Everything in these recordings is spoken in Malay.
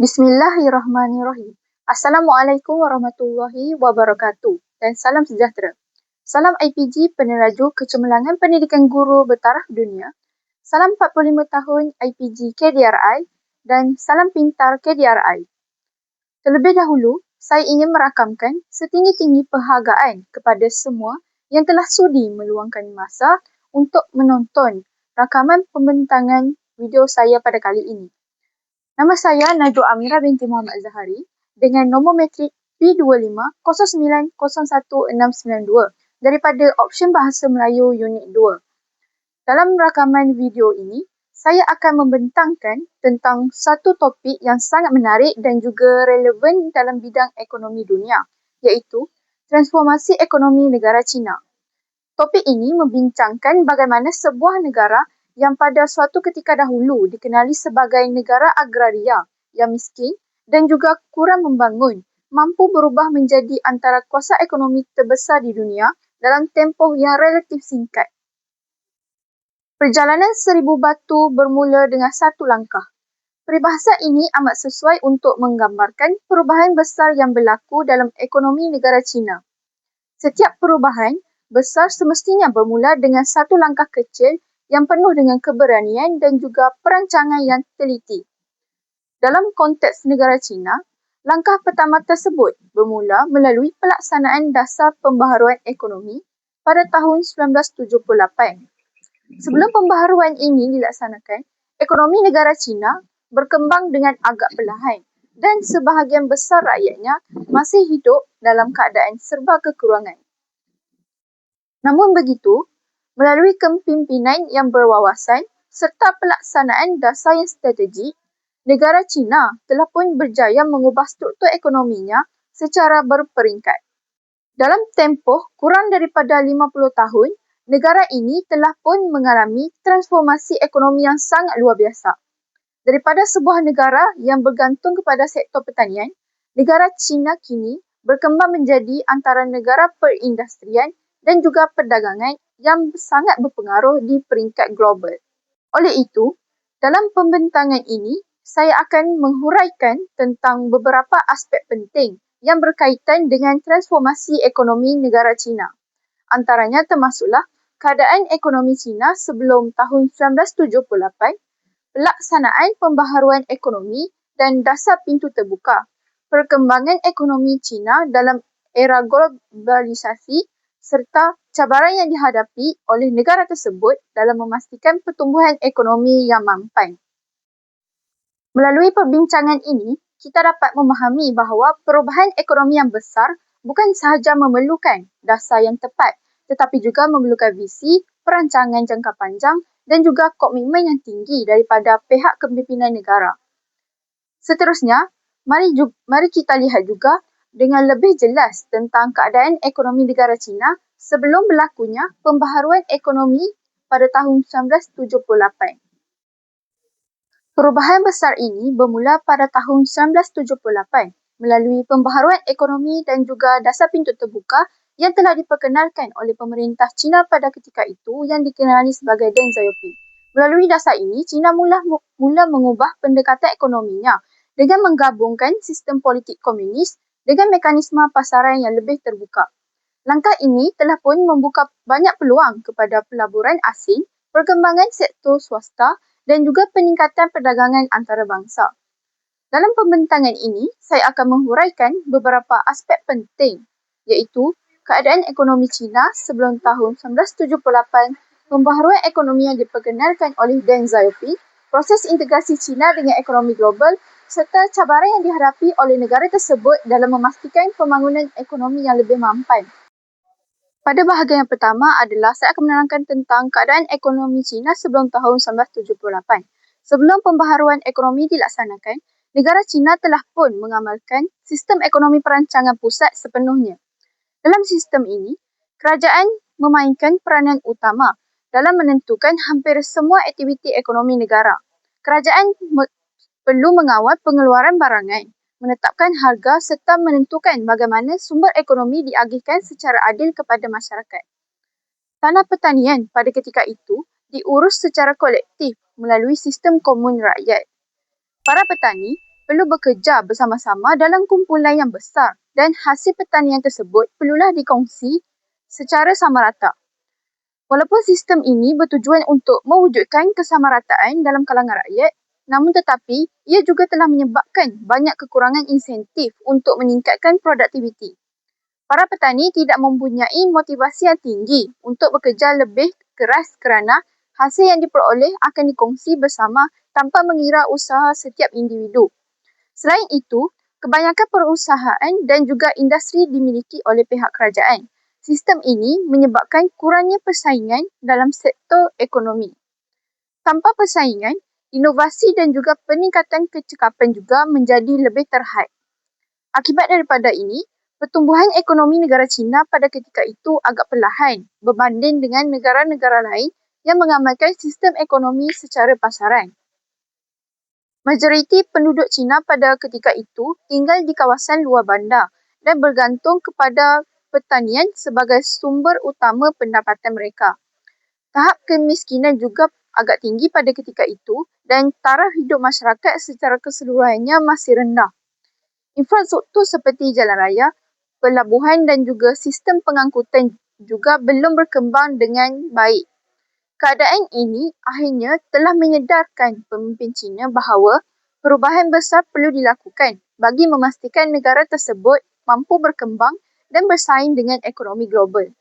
Bismillahirrahmanirrahim. Assalamualaikum warahmatullahi wabarakatuh dan salam sejahtera. Salam IPG Peneraju Kecemerlangan Pendidikan Guru Bertaraf Dunia. Salam 45 tahun IPG KDRI dan salam pintar KDRI. Terlebih dahulu, saya ingin merakamkan setinggi-tinggi penghargaan kepada semua yang telah sudi meluangkan masa untuk menonton rakaman pembentangan video saya pada kali ini. Nama saya Najwa Amira binti Muhammad Zahari dengan nombor matrik P2509016692 daripada Option Bahasa Melayu Unit 2. Dalam rakaman video ini, saya akan membentangkan tentang satu topik yang sangat menarik dan juga relevan dalam bidang ekonomi dunia, iaitu transformasi ekonomi negara China. Topik ini membincangkan bagaimana sebuah negara yang pada suatu ketika dahulu dikenali sebagai negara agraria yang miskin dan juga kurang membangun, mampu berubah menjadi antara kuasa ekonomi terbesar di dunia dalam tempoh yang relatif singkat. Perjalanan seribu batu bermula dengan satu langkah. Peribahasa ini amat sesuai untuk menggambarkan perubahan besar yang berlaku dalam ekonomi negara China. Setiap perubahan besar semestinya bermula dengan satu langkah kecil yang penuh dengan keberanian dan juga perancangan yang teliti. Dalam konteks negara China, langkah pertama tersebut bermula melalui pelaksanaan dasar pembaharuan ekonomi pada tahun 1978. Sebelum pembaharuan ini dilaksanakan, ekonomi negara China berkembang dengan agak perlahan dan sebahagian besar rakyatnya masih hidup dalam keadaan serba kekurangan. Namun begitu, melalui kepimpinan yang berwawasan serta pelaksanaan dasar yang strategik, negara China telah pun berjaya mengubah struktur ekonominya secara berperingkat. Dalam tempoh kurang daripada 50 tahun, negara ini telah pun mengalami transformasi ekonomi yang sangat luar biasa. Daripada sebuah negara yang bergantung kepada sektor pertanian, negara China kini berkembang menjadi antara negara perindustrian dan juga perdagangan yang sangat berpengaruh di peringkat global. Oleh itu, dalam pembentangan ini, saya akan menghuraikan tentang beberapa aspek penting yang berkaitan dengan transformasi ekonomi negara China. Antaranya termasuklah keadaan ekonomi China sebelum tahun 1978, pelaksanaan pembaharuan ekonomi dan dasar pintu terbuka, perkembangan ekonomi China dalam era globalisasi serta cabaran yang dihadapi oleh negara tersebut dalam memastikan pertumbuhan ekonomi yang mampan. Melalui perbincangan ini, kita dapat memahami bahawa perubahan ekonomi yang besar bukan sahaja memerlukan dasar yang tepat, tetapi juga memerlukan visi, perancangan jangka panjang dan juga komitmen yang tinggi daripada pihak kepimpinan negara. Seterusnya, mari kita lihat juga dengan lebih jelas tentang keadaan ekonomi negara China sebelum berlakunya pembaharuan ekonomi pada tahun 1978. Perubahan besar ini bermula pada tahun 1978 melalui pembaharuan ekonomi dan juga dasar pintu terbuka yang telah diperkenalkan oleh pemerintah China pada ketika itu yang dikenali sebagai Deng Xiaoping. Melalui dasar ini, China mula mengubah pendekatan ekonominya dengan menggabungkan sistem politik komunis dengan mekanisme pasaran yang lebih terbuka. Langkah ini telah pun membuka banyak peluang kepada pelaburan asing, perkembangan sektor swasta dan juga peningkatan perdagangan antarabangsa. Dalam pembentangan ini, saya akan menghuraikan beberapa aspek penting, iaitu keadaan ekonomi China sebelum tahun 1978, pembaharuan ekonomi yang diperkenalkan oleh Deng Xiaoping, proses integrasi China dengan ekonomi global serta cabaran yang dihadapi oleh negara tersebut dalam memastikan pembangunan ekonomi yang lebih mampan. Pada bahagian yang pertama adalah saya akan menerangkan tentang keadaan ekonomi China sebelum tahun 1978. Sebelum pembaharuan ekonomi dilaksanakan, negara China telah pun mengamalkan sistem ekonomi perancangan pusat sepenuhnya. Dalam sistem ini, kerajaan memainkan peranan utama dalam menentukan hampir semua aktiviti ekonomi negara. Kerajaan perlu mengawal pengeluaran barangan, menetapkan harga serta menentukan bagaimana sumber ekonomi diagihkan secara adil kepada masyarakat. Tanah pertanian pada ketika itu diurus secara kolektif melalui sistem komun rakyat. Para petani perlu bekerja bersama-sama dalam kumpulan yang besar dan hasil pertanian tersebut perlulah dikongsi secara sama rata. Walaupun sistem ini bertujuan untuk mewujudkan kesamarataan dalam kalangan rakyat, namun tetapi ia juga telah menyebabkan banyak kekurangan insentif untuk meningkatkan produktiviti. Para petani tidak mempunyai motivasi yang tinggi untuk bekerja lebih keras kerana hasil yang diperoleh akan dikongsi bersama tanpa mengira usaha setiap individu. Selain itu, kebanyakan perusahaan dan juga industri dimiliki oleh pihak kerajaan. Sistem ini menyebabkan kurangnya persaingan dalam sektor ekonomi. Tanpa persaingan, inovasi dan juga peningkatan kecekapan juga menjadi lebih terhad. Akibat daripada ini, pertumbuhan ekonomi negara China pada ketika itu agak perlahan berbanding dengan negara-negara lain yang mengamalkan sistem ekonomi secara pasaran. Majoriti penduduk China pada ketika itu tinggal di kawasan luar bandar dan bergantung kepada pertanian sebagai sumber utama pendapatan mereka. Tahap kemiskinan juga agak tinggi pada ketika itu dan taraf hidup masyarakat secara keseluruhannya masih rendah. Infrastruktur seperti jalan raya, pelabuhan dan juga sistem pengangkutan juga belum berkembang dengan baik. Keadaan ini akhirnya telah menyedarkan pemimpin China bahawa perubahan besar perlu dilakukan bagi memastikan negara tersebut mampu berkembang dan bersaing dengan ekonomi global.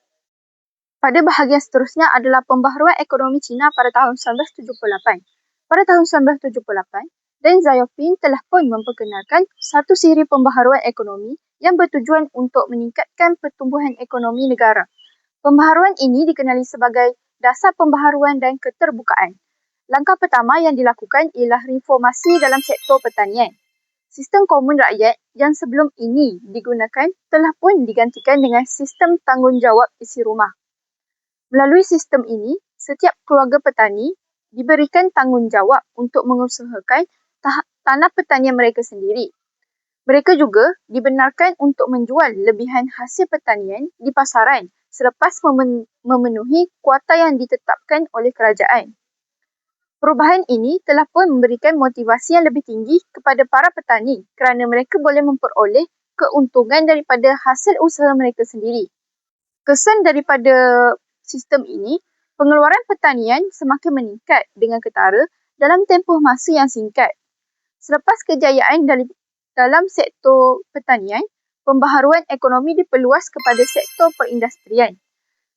Pada bahagian seterusnya adalah pembaharuan ekonomi China pada tahun 1978. Pada tahun 1978, Deng Xiaoping telah pun memperkenalkan satu siri pembaharuan ekonomi yang bertujuan untuk meningkatkan pertumbuhan ekonomi negara. Pembaharuan ini dikenali sebagai dasar pembaharuan dan keterbukaan. Langkah pertama yang dilakukan ialah reformasi dalam sektor pertanian. Sistem komun rakyat yang sebelum ini digunakan telah pun digantikan dengan sistem tanggungjawab isi rumah. Melalui sistem ini, setiap keluarga petani diberikan tanggungjawab untuk mengusahakan tanah pertanian mereka sendiri. Mereka juga dibenarkan untuk menjual lebihan hasil pertanian di pasaran selepas memenuhi kuota yang ditetapkan oleh kerajaan. Perubahan ini telah pun memberikan motivasi yang lebih tinggi kepada para petani kerana mereka boleh memperoleh keuntungan daripada hasil usaha mereka sendiri. Kesan daripada sistem ini, pengeluaran pertanian semakin meningkat dengan ketara dalam tempoh masa yang singkat. Selepas kejayaan dalam sektor pertanian, pembaharuan ekonomi diperluas kepada sektor perindustrian.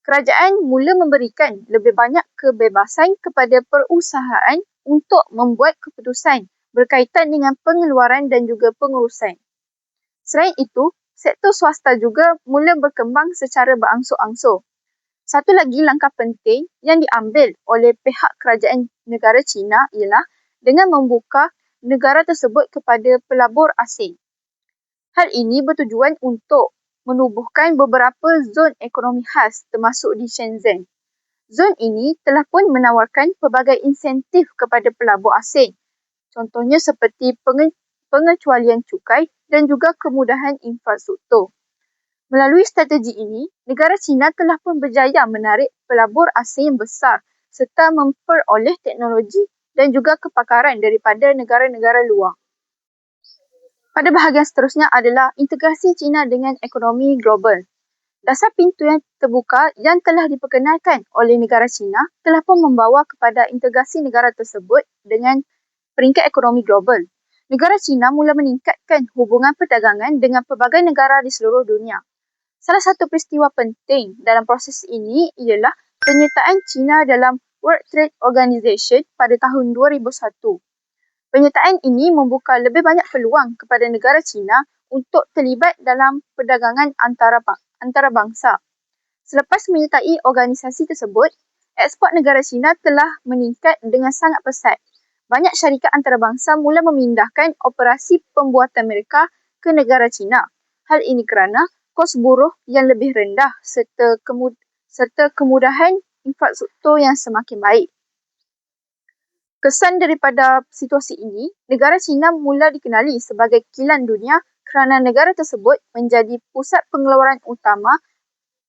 Kerajaan mula memberikan lebih banyak kebebasan kepada perusahaan untuk membuat keputusan berkaitan dengan pengeluaran dan juga pengurusan. Selain itu, sektor swasta juga mula berkembang secara berangsur-angsur. Satu lagi langkah penting yang diambil oleh pihak kerajaan negara China ialah dengan membuka negara tersebut kepada pelabur asing. Hal ini bertujuan untuk menubuhkan beberapa zon ekonomi khas termasuk di Shenzhen. Zon ini telah pun menawarkan pelbagai insentif kepada pelabur asing. Contohnya seperti pengecualian cukai dan juga kemudahan infrastruktur. Melalui strategi ini, negara China telah pun berjaya menarik pelabur asing yang besar serta memperoleh teknologi dan juga kepakaran daripada negara-negara luar. Pada bahagian seterusnya adalah integrasi China dengan ekonomi global. Dasar pintu yang terbuka yang telah diperkenalkan oleh negara China telah pun membawa kepada integrasi negara tersebut dengan peringkat ekonomi global. Negara China mula meningkatkan hubungan perdagangan dengan pelbagai negara di seluruh dunia. Salah satu peristiwa penting dalam proses ini ialah penyertaan China dalam World Trade Organization pada tahun 2001. Penyertaan ini membuka lebih banyak peluang kepada negara China untuk terlibat dalam perdagangan antarabangsa. Selepas menyertai organisasi tersebut, ekspor negara China telah meningkat dengan sangat pesat. Banyak syarikat antarabangsa mula memindahkan operasi pembuatan mereka ke negara China. Hal ini kerana kos buruh yang lebih rendah serta kemudahan infrastruktur yang semakin baik. Kesan daripada situasi ini, negara China mula dikenali sebagai kilang dunia kerana negara tersebut menjadi pusat pengeluaran utama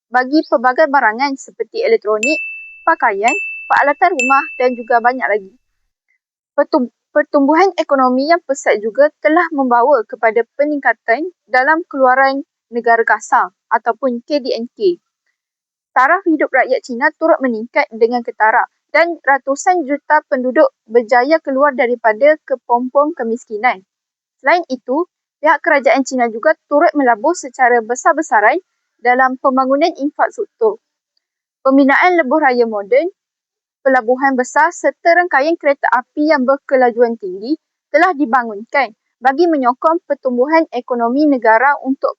bagi pelbagai barangan seperti elektronik, pakaian, peralatan rumah dan juga banyak lagi. Pertumbuhan ekonomi yang pesat juga telah membawa kepada peningkatan dalam keluaran negara kasar ataupun KDNK. Taraf hidup rakyat Cina turut meningkat dengan ketara dan ratusan juta penduduk berjaya keluar daripada kepompong kemiskinan. Selain itu, pihak kerajaan Cina juga turut melabur secara besar-besaran dalam pembangunan infrastruktur, pembinaan lebuh raya moden, pelabuhan besar serta rangkaian kereta api yang berkelajuan tinggi telah dibangunkan bagi menyokong pertumbuhan ekonomi negara untuk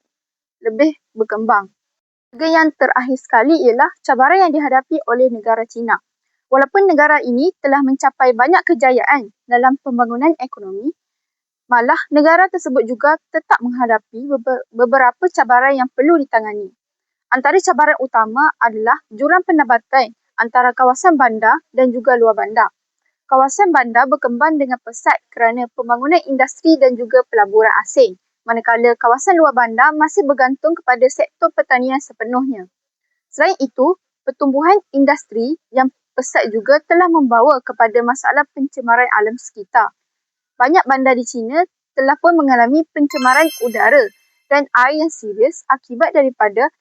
lebih berkembang. Yang terakhir sekali ialah cabaran yang dihadapi oleh negara Cina. Walaupun negara ini telah mencapai banyak kejayaan dalam pembangunan ekonomi, malah negara tersebut juga tetap menghadapi beberapa cabaran yang perlu ditangani. Antara cabaran utama adalah jurang pendapatan antara kawasan bandar dan juga luar bandar. Kawasan bandar berkembang dengan pesat kerana pembangunan industri dan juga pelaburan asing, manakala kawasan luar bandar masih bergantung kepada sektor pertanian sepenuhnya. Selain itu, pertumbuhan industri yang pesat juga telah membawa kepada masalah pencemaran alam sekitar. Banyak bandar di China telah pun mengalami pencemaran udara dan air yang serius akibat daripada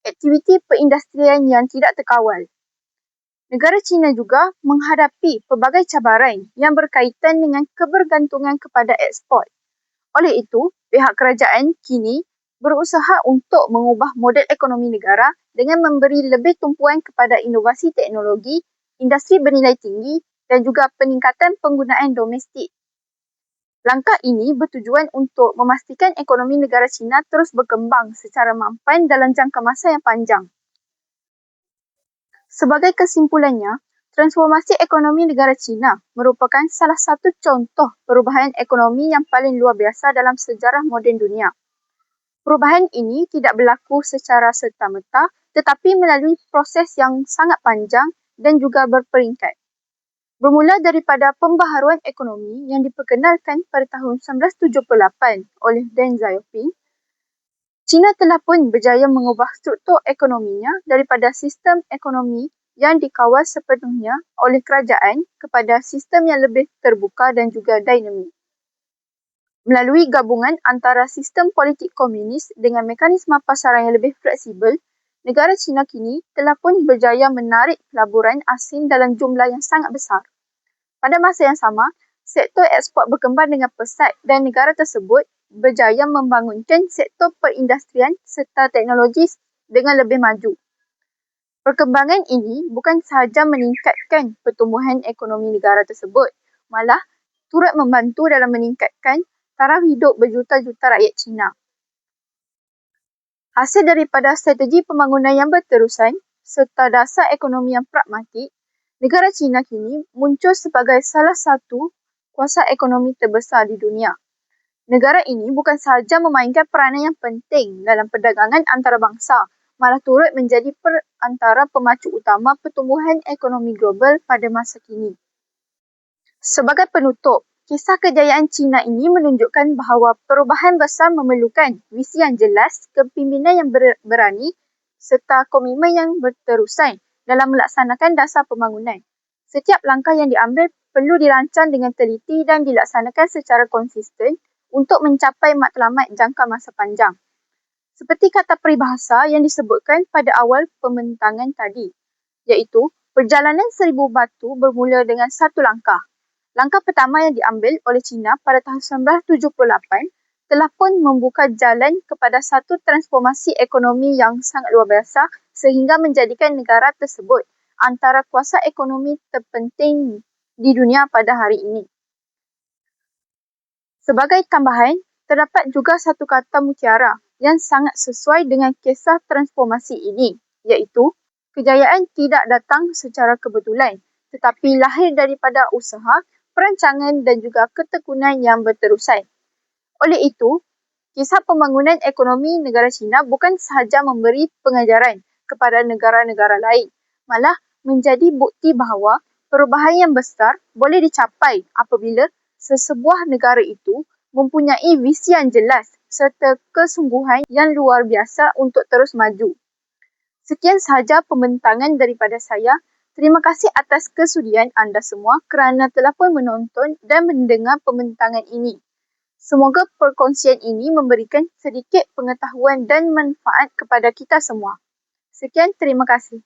aktiviti perindustrian yang tidak terkawal. Negara China juga menghadapi pelbagai cabaran yang berkaitan dengan kebergantungan kepada ekspor. Oleh itu, pihak kerajaan kini berusaha untuk mengubah model ekonomi negara dengan memberi lebih tumpuan kepada inovasi teknologi, industri bernilai tinggi dan juga peningkatan penggunaan domestik. Langkah ini bertujuan untuk memastikan ekonomi negara China terus berkembang secara mampan dalam jangka masa yang panjang. Sebagai kesimpulannya, transformasi ekonomi negara China merupakan salah satu contoh perubahan ekonomi yang paling luar biasa dalam sejarah moden dunia. Perubahan ini tidak berlaku secara serta-merta tetapi melalui proses yang sangat panjang dan juga berperingkat. Bermula daripada pembaharuan ekonomi yang diperkenalkan pada tahun 1978 oleh Deng Xiaoping, China telah pun berjaya mengubah struktur ekonominya daripada sistem ekonomi yang dikawal sepenuhnya oleh kerajaan kepada sistem yang lebih terbuka dan juga dinamik. Melalui gabungan antara sistem politik komunis dengan mekanisme pasaran yang lebih fleksibel, negara China kini telah pun berjaya menarik pelaburan asing dalam jumlah yang sangat besar. Pada masa yang sama, sektor ekspor berkembang dengan pesat dan negara tersebut berjaya membangunkan sektor perindustrian serta teknologi dengan lebih maju. Perkembangan ini bukan sahaja meningkatkan pertumbuhan ekonomi negara tersebut, malah turut membantu dalam meningkatkan taraf hidup berjuta-juta rakyat Cina. Hasil daripada strategi pembangunan yang berterusan serta dasar ekonomi yang pragmatik, negara China kini muncul sebagai salah satu kuasa ekonomi terbesar di dunia. Negara ini bukan sahaja memainkan peranan yang penting dalam perdagangan antarabangsa, malah turut menjadi antara pemacu utama pertumbuhan ekonomi global pada masa kini. Sebagai penutup, kisah kejayaan China ini menunjukkan bahawa perubahan besar memerlukan visi yang jelas, kepimpinan yang berani serta komitmen yang berterusan dalam melaksanakan dasar pembangunan. Setiap langkah yang diambil perlu dirancang dengan teliti dan dilaksanakan secara konsisten untuk mencapai matlamat jangka masa panjang. Seperti kata peribahasa yang disebutkan pada awal pembentangan tadi, iaitu perjalanan 1000 batu bermula dengan satu langkah. Langkah pertama yang diambil oleh China pada tahun 1978 telah pun membuka jalan kepada satu transformasi ekonomi yang sangat luar biasa sehingga menjadikan negara tersebut antara kuasa ekonomi terpenting di dunia pada hari ini. Sebagai tambahan, terdapat juga satu kata mutiara yang sangat sesuai dengan kisah transformasi ini, iaitu kejayaan tidak datang secara kebetulan, tetapi lahir daripada usaha, perancangan dan juga ketekunan yang berterusan. Oleh itu, kisah pembangunan ekonomi negara China bukan sahaja memberi pengajaran kepada negara-negara lain, malah menjadi bukti bahawa perubahan yang besar boleh dicapai apabila sesebuah negara itu mempunyai visi yang jelas serta kesungguhan yang luar biasa untuk terus maju. Sekian sahaja pembentangan daripada saya. Terima kasih atas kesudian anda semua kerana telah pun menonton dan mendengar pembintangan ini. Semoga perkongsian ini memberikan sedikit pengetahuan dan manfaat kepada kita semua. Sekian, terima kasih.